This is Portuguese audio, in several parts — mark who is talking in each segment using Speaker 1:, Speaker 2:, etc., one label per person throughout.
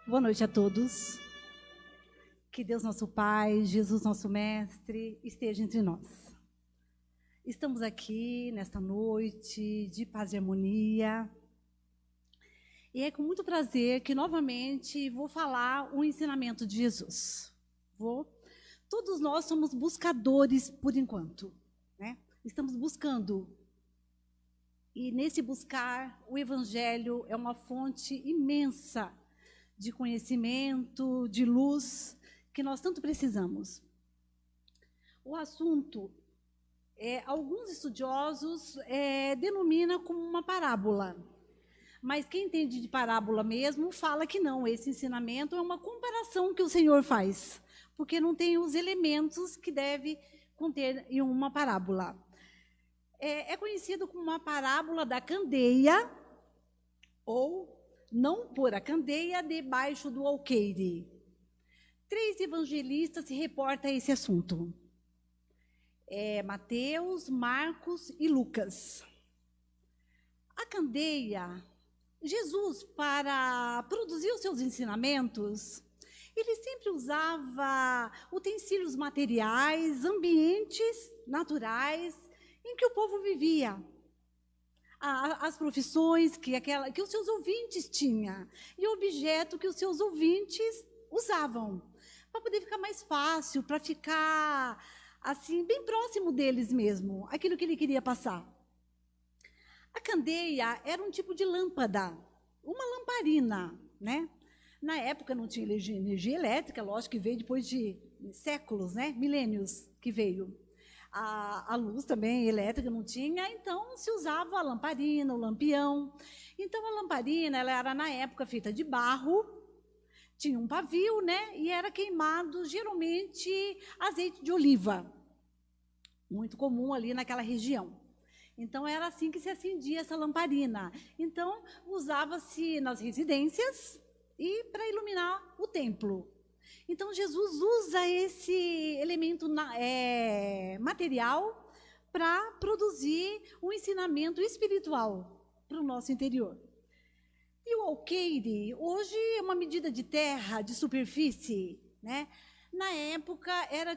Speaker 1: Boa noite a todos. Que Deus nosso Pai, Jesus nosso Mestre, esteja entre nós. Estamos aqui nesta noite de paz e harmonia. E é com muito prazer que novamente vou falar um ensinamento de Jesus. Todos nós somos buscadores por enquanto, né? Estamos buscando. E nesse buscar, o Evangelho é uma fonte imensa de conhecimento, de luz, que nós tanto precisamos. O assunto, alguns estudiosos denominam como uma parábola, mas quem entende de parábola mesmo fala que não, esse ensinamento é uma comparação que o Senhor faz, porque não tem os elementos que deve conter em uma parábola. É conhecido como uma parábola da candeia, ou não pôr a candeia debaixo do alqueire. 3 evangelistas se reportam a esse assunto. Mateus, Marcos e Lucas. A candeia, Jesus, para produzir os seus ensinamentos, ele sempre usava utensílios materiais, ambientes naturais em que o povo vivia. As profissões que os seus ouvintes tinham e o objeto que os seus ouvintes usavam, para poder ficar mais fácil, para ficar assim bem próximo deles mesmo, aquilo que ele queria passar. A candeia era um tipo de lâmpada, uma lamparina, né? Na época não tinha energia elétrica, lógico que veio depois de séculos, né? Milênios que veio. A luz também elétrica não tinha, então se usava a lamparina, o lampião. Então a lamparina, ela era na época feita de barro, tinha um pavio, né? E era queimado geralmente azeite de oliva, muito comum ali naquela região. Então era assim que se acendia essa lamparina. Então usava-se nas residências e para iluminar o templo. Então, Jesus usa esse elemento material para produzir um ensinamento espiritual para o nosso interior. E o alqueire, hoje é uma medida de terra, de superfície, né? Na época era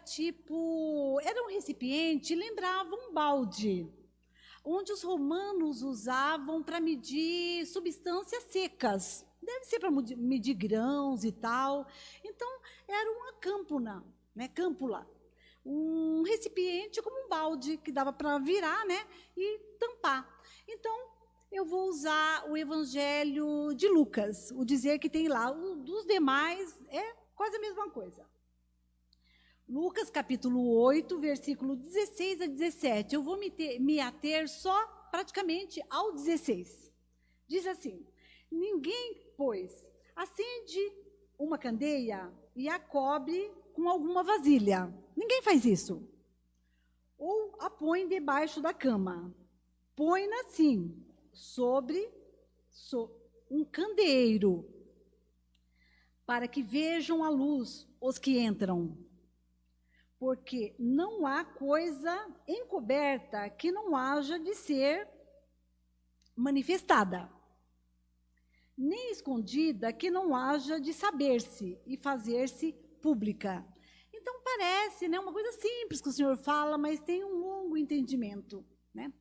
Speaker 1: um recipiente, lembrava um balde, onde os romanos usavam para medir substâncias secas. Deve ser para medir grãos e tal. Então, era uma câmpula, né? Câmpula. Um recipiente como um balde, que dava para virar, né? E tampar. Então, eu vou usar o Evangelho de Lucas, o dizer que tem lá. Dos demais, é quase a mesma coisa. Lucas, capítulo 8, versículo 16 a 17. Eu vou me ater só, praticamente, ao 16. Diz assim: ninguém, pois, acende uma candeia e a cobre com alguma vasilha. Ninguém faz isso. Ou a põe debaixo da cama. Põe-na assim, sobre um candeeiro, para que vejam a luz os que entram. Porque não há coisa encoberta que não haja de ser manifestada, nem escondida que não haja de saber-se e fazer-se pública. Então parece, né, uma coisa simples que o Senhor fala, mas tem um longo entendimento, né?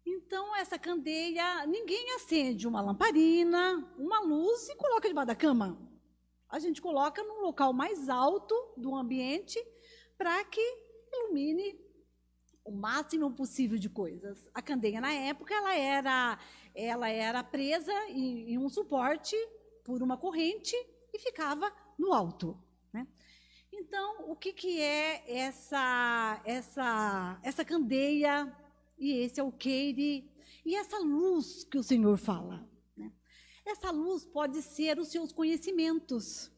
Speaker 1: Então essa candeia, ninguém acende uma lamparina, uma luz e coloca debaixo da cama. A gente coloca num local mais alto do ambiente para que ilumine o máximo possível de coisas. A candeia, na época, ela era presa em um suporte por uma corrente e ficava no alto, né? Então, o que é essa candeia e esse alqueire e essa luz que o Senhor fala, né? Essa luz pode ser os seus conhecimentos,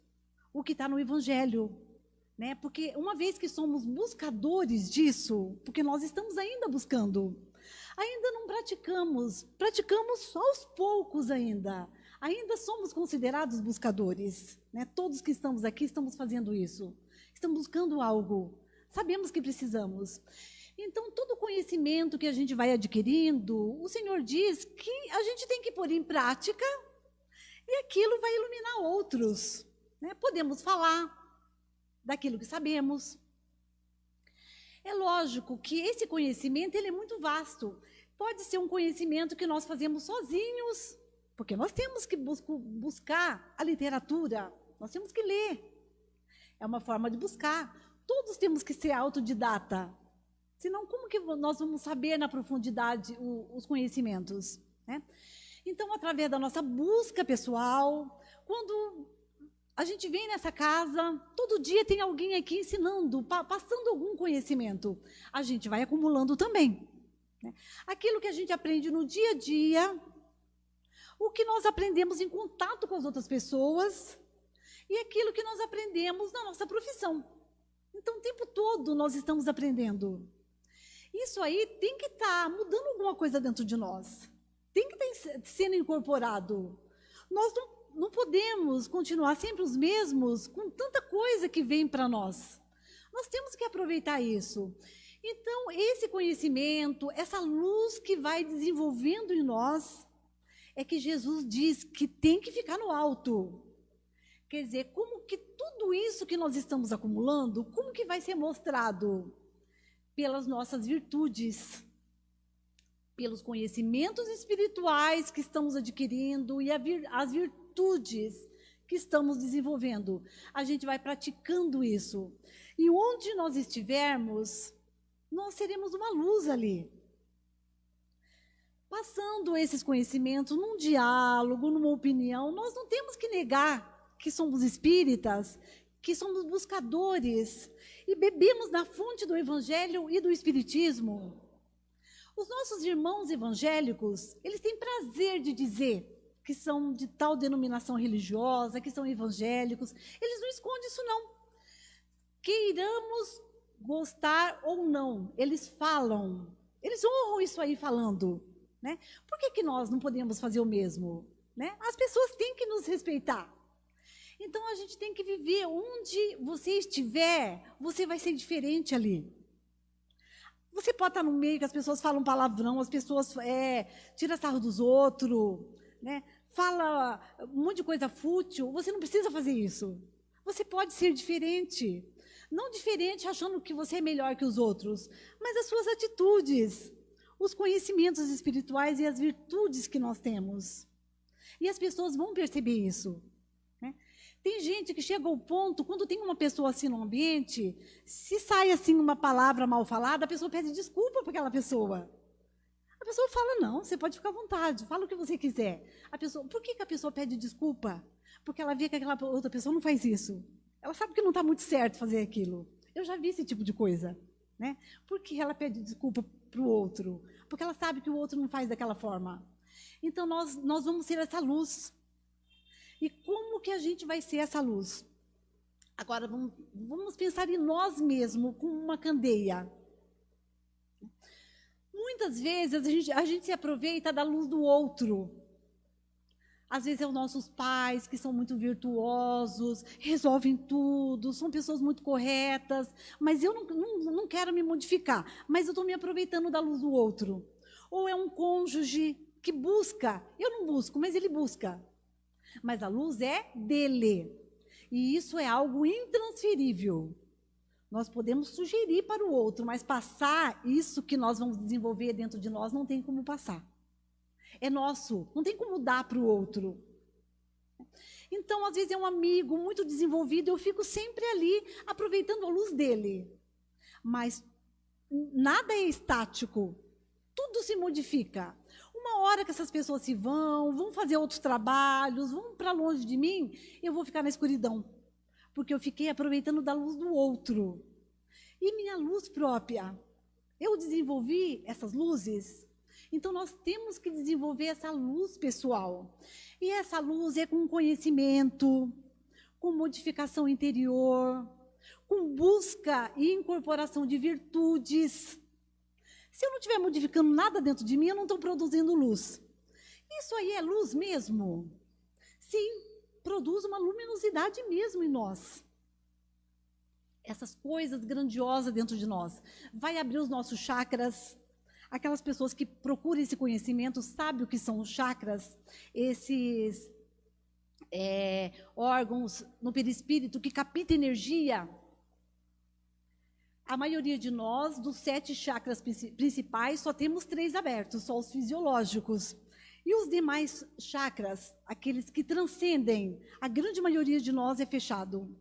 Speaker 1: o que está no Evangelho, né? Porque uma vez que somos buscadores disso, porque nós estamos ainda buscando, ainda não praticamos aos poucos ainda somos considerados buscadores, né? Todos que estamos aqui estamos fazendo isso, estamos buscando algo, sabemos que precisamos. Então, todo conhecimento que a gente vai adquirindo, o Senhor diz que a gente tem que pôr em prática E aquilo vai iluminar outros, né? Podemos falar daquilo que sabemos. É lógico que esse conhecimento ele é muito vasto. Pode ser um conhecimento que nós fazemos sozinhos, porque nós temos que buscar a literatura, nós temos que ler. É uma forma de buscar. Todos temos que ser autodidata. Senão, como que nós vamos saber na profundidade os conhecimentos, né? Então, através da nossa busca pessoal, quando a gente vem nessa casa, todo dia tem alguém aqui ensinando, passando algum conhecimento. A gente vai acumulando também, né? Aquilo que a gente aprende no dia a dia, o que nós aprendemos em contato com as outras pessoas e aquilo que nós aprendemos na nossa profissão. Então, o tempo todo nós estamos aprendendo. Isso aí tem que estar mudando alguma coisa dentro de nós. Tem que estar sendo incorporado. Nós não podemos continuar sempre os mesmos com tanta coisa que vem para nós. Nós temos que aproveitar isso. Então, esse conhecimento, essa luz que vai desenvolvendo em nós, é que Jesus diz que tem que ficar no alto. Quer dizer, como que tudo isso que nós estamos acumulando, como que vai ser mostrado? Pelas nossas virtudes, pelos conhecimentos espirituais que estamos adquirindo e as virtudes que estamos desenvolvendo. A gente vai praticando isso. E onde nós estivermos, nós seremos uma luz ali. Passando esses conhecimentos num diálogo, numa opinião, nós não temos que negar que somos espíritas, que somos buscadores e bebemos na fonte do Evangelho e do Espiritismo. Os nossos irmãos evangélicos, eles têm prazer de dizer que são de tal denominação religiosa, que são evangélicos. Eles não escondem isso, não. Queiramos gostar ou não, eles falam. Eles honram isso aí falando, né? Por que nós não podemos fazer o mesmo, né? As pessoas têm que nos respeitar. Então, a gente tem que viver onde você estiver, você vai ser diferente ali. Você pode estar no meio que as pessoas falam palavrão, as pessoas tiram sarro dos outros, né? Fala um monte de coisa fútil. Você não precisa fazer isso. Você pode ser diferente. Não diferente achando que você é melhor que os outros, mas as suas atitudes, os conhecimentos espirituais e as virtudes que nós temos. E as pessoas vão perceber isso. Tem gente que chega ao ponto, quando tem uma pessoa assim no ambiente, se sai assim uma palavra mal falada, a pessoa pede desculpa para aquela pessoa. A pessoa fala, não, você pode ficar à vontade, fala o que você quiser. Por que a pessoa pede desculpa? Porque ela vê que aquela outra pessoa não faz isso. Ela sabe que não está muito certo fazer aquilo. Eu já vi esse tipo de coisa, né? Por que ela pede desculpa para o outro? Porque ela sabe que o outro não faz daquela forma. Então, nós vamos ser essa luz. E como que a gente vai ser essa luz? Agora, vamos pensar em nós mesmos, com uma candeia. Muitas vezes, a gente se aproveita da luz do outro. Às vezes, é os nossos pais, que são muito virtuosos, resolvem tudo, são pessoas muito corretas, mas eu não quero me modificar, mas eu estou me aproveitando da luz do outro. Ou é um cônjuge que busca, eu não busco, mas ele busca. Mas a luz é dele. E isso é algo intransferível. Nós podemos sugerir para o outro, mas passar isso que nós vamos desenvolver dentro de nós não tem como passar. É nosso, não tem como dar para o outro. Então, às vezes é um amigo muito desenvolvido, eu fico sempre ali aproveitando a luz dele. Mas nada é estático, tudo se modifica. Uma hora que essas pessoas se vão fazer outros trabalhos, vão para longe de mim, eu vou ficar na escuridão. Porque eu fiquei aproveitando da luz do outro. E minha luz própria, eu desenvolvi essas luzes, então nós temos que desenvolver essa luz pessoal. E essa luz é com conhecimento, com modificação interior, com busca e incorporação de virtudes. Se eu não estiver modificando nada dentro de mim, eu não estou produzindo luz. Isso aí é luz mesmo? Sim, produz uma luminosidade mesmo em nós. Essas coisas grandiosas dentro de nós. Vai abrir os nossos chakras. Aquelas pessoas que procuram esse conhecimento sabem o que são os chakras. Esses órgãos no perispírito que captam energia. A maioria de nós, dos 7 chakras principais, só temos 3 abertos, só os fisiológicos. E os demais chakras, aqueles que transcendem, a grande maioria de nós é fechado.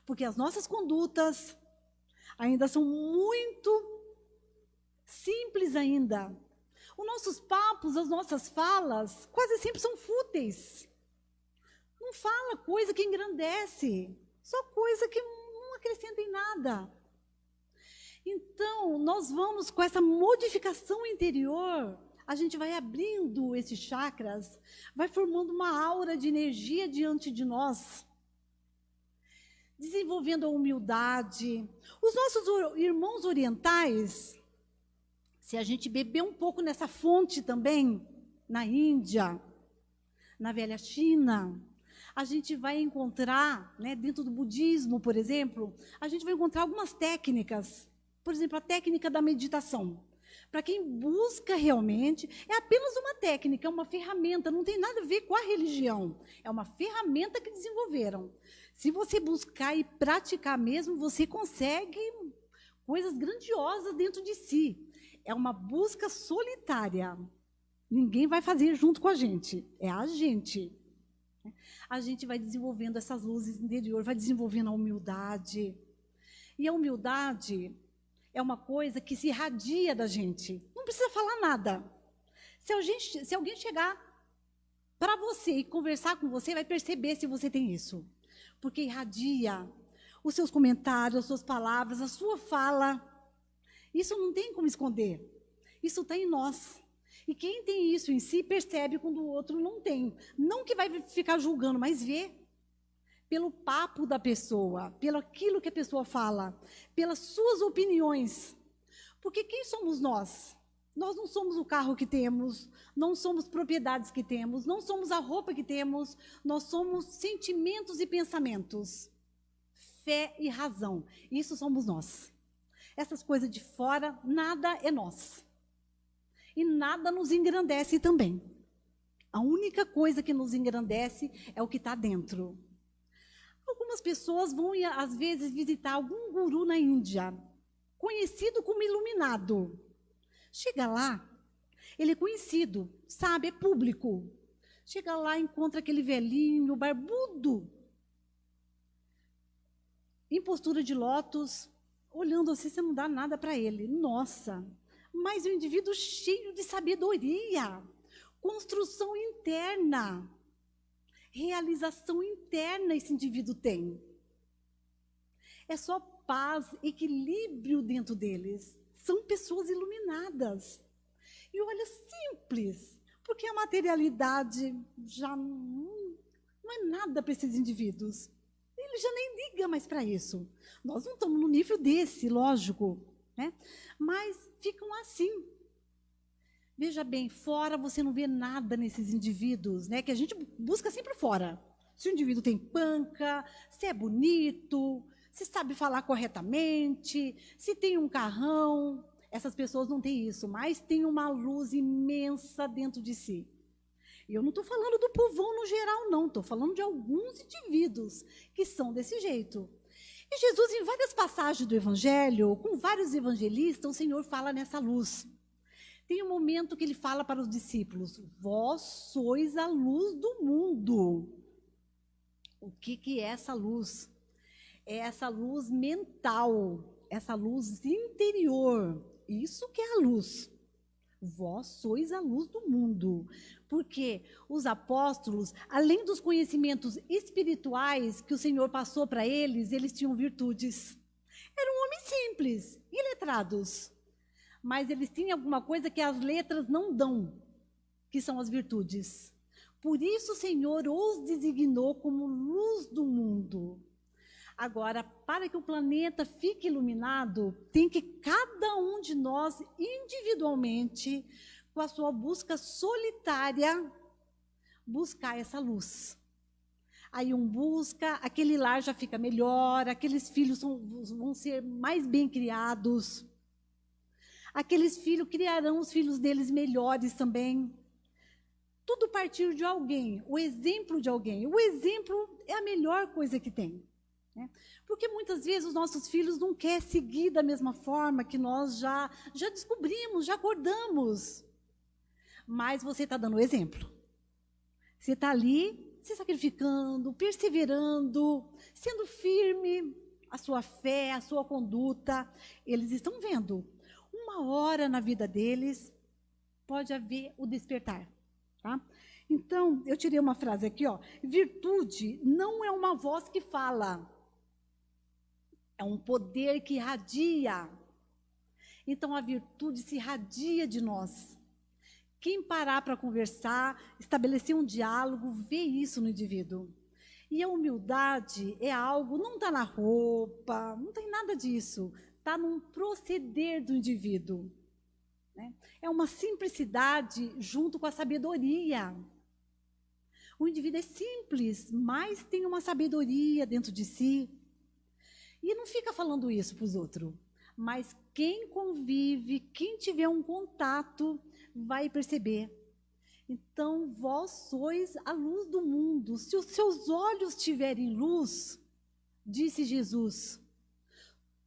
Speaker 1: Porque as nossas condutas ainda são muito simples ainda. Os nossos papos, as nossas falas, quase sempre são fúteis. Não fala coisa que engrandece, só coisa que não acrescenta em nada. Então, nós vamos, com essa modificação interior, a gente vai abrindo esses chakras, vai formando uma aura de energia diante de nós, desenvolvendo a humildade. Os nossos irmãos orientais, se a gente beber um pouco nessa fonte também, na Índia, na velha China, a gente vai encontrar, né, dentro do budismo, por exemplo, a gente vai encontrar algumas técnicas. Por exemplo, a técnica da meditação. Para quem busca realmente, é apenas uma técnica, é uma ferramenta, não tem nada a ver com a religião. É uma ferramenta que desenvolveram. Se você buscar e praticar mesmo, você consegue coisas grandiosas dentro de si. É uma busca solitária. Ninguém vai fazer junto com a gente, é a gente. A gente vai desenvolvendo essas luzes interior, vai desenvolvendo a humildade. E a humildade é uma coisa que se irradia da gente. Não precisa falar nada. Se alguém chegar para você e conversar com você, vai perceber se você tem isso. Porque irradia os seus comentários, as suas palavras, a sua fala. Isso não tem como esconder. Isso está em nós. E quem tem isso em si percebe quando o outro não tem. Não que vai ficar julgando, mas vê. Pelo papo da pessoa, pelo aquilo que a pessoa fala, pelas suas opiniões. Porque quem somos nós? Nós não somos o carro que temos, não somos propriedades que temos, não somos a roupa que temos, nós somos sentimentos e pensamentos, fé e razão. Isso somos nós. Essas coisas de fora, nada é nós. E nada nos engrandece também. A única coisa que nos engrandece é o que está dentro. Algumas pessoas vão, às vezes, visitar algum guru na Índia, conhecido como iluminado. Chega lá, ele é conhecido, sabe, é público. Chega lá, encontra aquele velhinho, barbudo, em postura de lótus, olhando assim, você não dá nada para ele. Nossa, mas um indivíduo cheio de sabedoria, construção interna, realização interna esse indivíduo tem. É só paz, equilíbrio dentro deles. São pessoas iluminadas. E olha, simples, porque a materialidade já não é nada para esses indivíduos. Ele já nem liga mais para isso. Nós não estamos no nível desse, lógico, né? Mas ficam assim. Veja bem, fora você não vê nada nesses indivíduos, né? Que a gente busca sempre fora. Se o indivíduo tem panca, se é bonito, se sabe falar corretamente, se tem um carrão. Essas pessoas não têm isso, mas têm uma luz imensa dentro de si. E eu não estou falando do povão no geral, não. Estou falando de alguns indivíduos que são desse jeito. E Jesus, em várias passagens do Evangelho, com vários evangelistas, o Senhor fala nessa luz. Tem um momento que ele fala para os discípulos: vós sois a luz do mundo. O que é essa luz? É essa luz mental, essa luz interior. Isso que é a luz. Vós sois a luz do mundo. Porque os apóstolos, além dos conhecimentos espirituais que o Senhor passou para eles, eles tinham virtudes. Eram homens simples, iletrados. Mas eles tinham alguma coisa que as letras não dão, que são as virtudes. Por isso o Senhor os designou como luz do mundo. Agora, para que o planeta fique iluminado, tem que cada um de nós, individualmente, com a sua busca solitária, buscar essa luz. Aí um busca, aquele lar já fica melhor, aqueles filhos vão ser mais bem criados. Aqueles filhos criarão os filhos deles melhores também. tudo partir de alguém, o exemplo de alguém. O exemplo é a melhor coisa que tem. Né? Porque muitas vezes os nossos filhos não querem seguir da mesma forma que nós já descobrimos, já acordamos. Mas você está dando o exemplo. Você está ali se sacrificando, perseverando, sendo firme, a sua fé, a sua conduta. Eles estão vendo. Uma hora na vida deles pode haver o despertar. Tá? Então, eu tirei uma frase aqui, ó. Virtude não é uma voz que fala, é um poder que irradia. Então, a virtude se irradia de nós. Quem parar para conversar, estabelecer um diálogo, vê isso no indivíduo. E a humildade é algo, não está na roupa, não tem nada disso. Está num proceder do indivíduo. Né? É uma simplicidade junto com a sabedoria. O indivíduo é simples, mas tem uma sabedoria dentro de si. E não fica falando isso para os outros. Mas quem convive, quem tiver um contato, vai perceber. Então, vós sois a luz do mundo. Se os seus olhos tiverem luz, disse Jesus,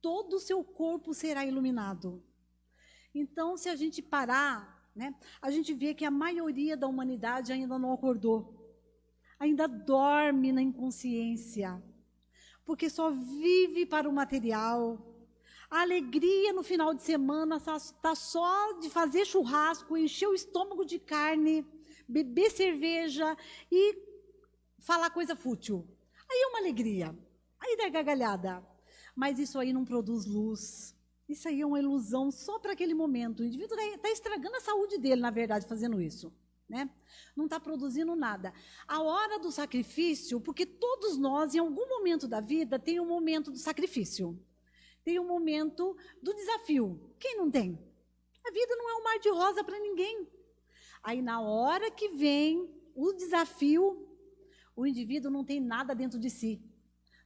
Speaker 1: todo o seu corpo será iluminado. Então, se a gente parar, né, a gente vê que a maioria da humanidade ainda não acordou. Ainda dorme na inconsciência. Porque só vive para o material. A alegria no final de semana está só de fazer churrasco, encher o estômago de carne, beber cerveja e falar coisa fútil. Aí é uma alegria, aí dá gargalhada. Mas isso aí não produz luz. Isso aí é uma ilusão só para aquele momento. O indivíduo está estragando a saúde dele, na verdade, fazendo isso. Né? Não está produzindo nada. A hora do sacrifício, porque todos nós, em algum momento da vida, tem um momento do sacrifício. Tem um momento do desafio. Quem não tem? A vida não é um mar de rosa para ninguém. Aí, na hora que vem o desafio, o indivíduo não tem nada dentro de si.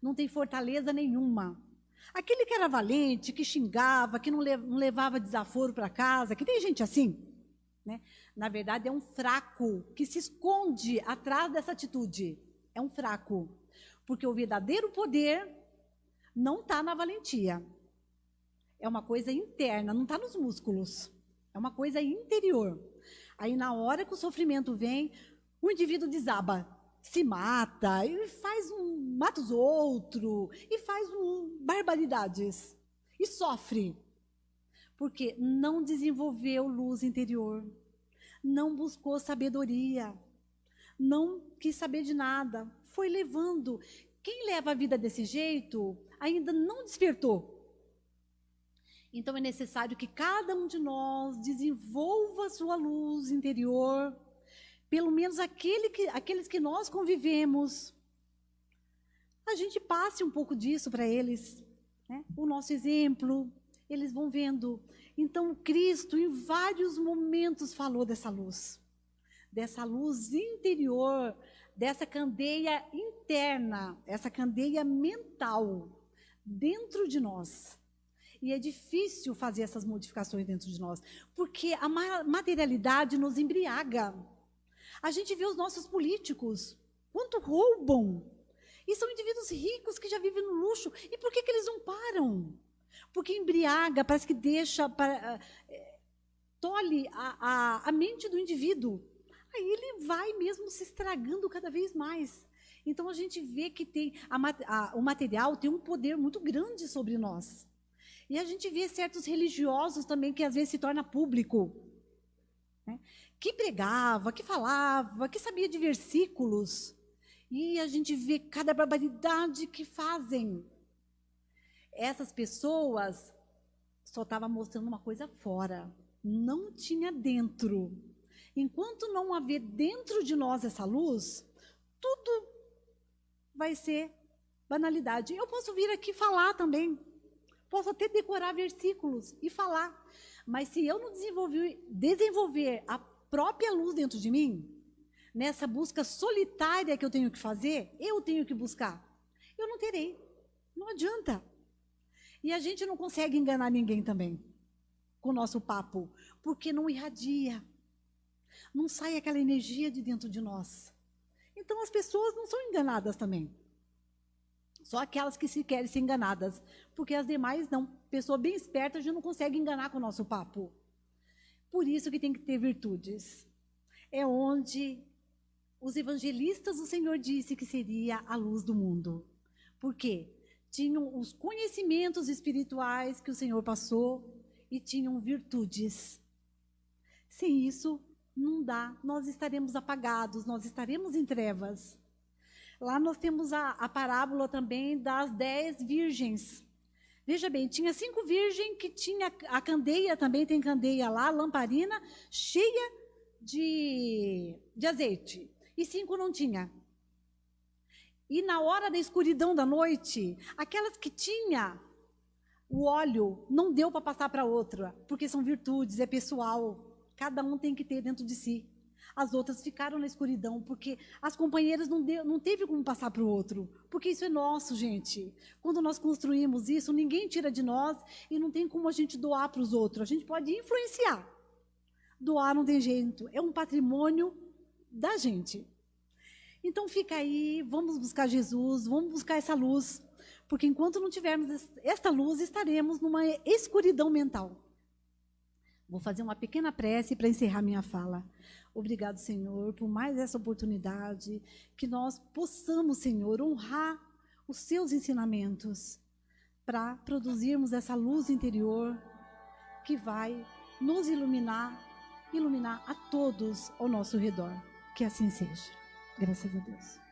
Speaker 1: Não tem fortaleza nenhuma. Aquele que era valente, que xingava, que não levava desaforo para casa, que tem gente assim, né? Na verdade, é um fraco que se esconde atrás dessa atitude. É um fraco. Porque o verdadeiro poder não está na valentia. É uma coisa interna, não está nos músculos. É uma coisa interior. Aí, na hora que o sofrimento vem, o indivíduo desaba, se mata, e mata os outros, e faz barbaridades. E sofre. Porque não desenvolveu luz interior. Não buscou sabedoria. Não quis saber de nada. Foi levando. Quem leva a vida desse jeito ainda não despertou. Então é necessário que cada um de nós desenvolva a sua luz interior, pelo menos aqueles que nós convivemos. A gente passe um pouco disso para eles, né? O nosso exemplo, eles vão vendo. Então Cristo em vários momentos falou dessa luz interior, dessa candeia interna, essa candeia mental dentro de nós. E é difícil fazer essas modificações dentro de nós, porque a materialidade nos embriaga. A gente vê os nossos políticos, quanto roubam. E são indivíduos ricos que já vivem no luxo. E por que eles não param? Porque embriaga, parece que tolhe a mente do indivíduo. Aí ele vai mesmo se estragando cada vez mais. Então a gente vê que o material tem um poder muito grande sobre nós. E a gente vê certos religiosos também que às vezes se torna público, né? Que pregava, que falava, que sabia de versículos. E a gente vê cada barbaridade que fazem. Essas pessoas só estavam mostrando uma coisa fora, não tinha dentro. Enquanto não haver dentro de nós essa luz, tudo vai ser banalidade. Eu posso vir aqui falar também. Posso até decorar versículos e falar. Mas se eu não desenvolver a própria luz dentro de mim, nessa busca solitária que eu tenho que fazer, eu tenho que buscar. Eu não terei. Não adianta. E a gente não consegue enganar ninguém também com o nosso papo, porque não irradia. não sai aquela energia de dentro de nós. Então as pessoas não são enganadas também. Só aquelas que se querem ser enganadas, porque as demais não. Pessoa bem esperta já não consegue enganar com o nosso papo. Por isso que tem que ter virtudes. É onde os evangelistas do Senhor disse que seria a luz do mundo. Por quê? Tinham os conhecimentos espirituais que o Senhor passou e tinham virtudes. Sem isso, não dá. Nós estaremos apagados, nós estaremos em trevas. Lá nós temos a parábola também das 10 virgens. Veja bem, tinha 5 virgens que tinha a candeia, também tem candeia lá, lamparina, cheia de azeite. E 5 não tinha. E na hora da escuridão da noite, aquelas que tinha o óleo não deu para passar para outra, porque são virtudes, é pessoal. Cada um tem que ter dentro de si. As outras ficaram na escuridão, porque as companheiras não teve como passar para o outro. Porque isso é nosso, gente. Quando nós construímos isso, ninguém tira de nós e não tem como a gente doar para os outros. A gente pode influenciar. Doar não tem jeito. É um patrimônio da gente. Então fica aí, vamos buscar Jesus, vamos buscar essa luz. Porque enquanto não tivermos esta luz, estaremos numa escuridão mental. Vou fazer uma pequena prece para encerrar minha fala. Obrigado, Senhor, por mais essa oportunidade, que nós possamos, Senhor, honrar os seus ensinamentos para produzirmos essa luz interior que vai nos iluminar a todos ao nosso redor. Que assim seja. Graças a Deus.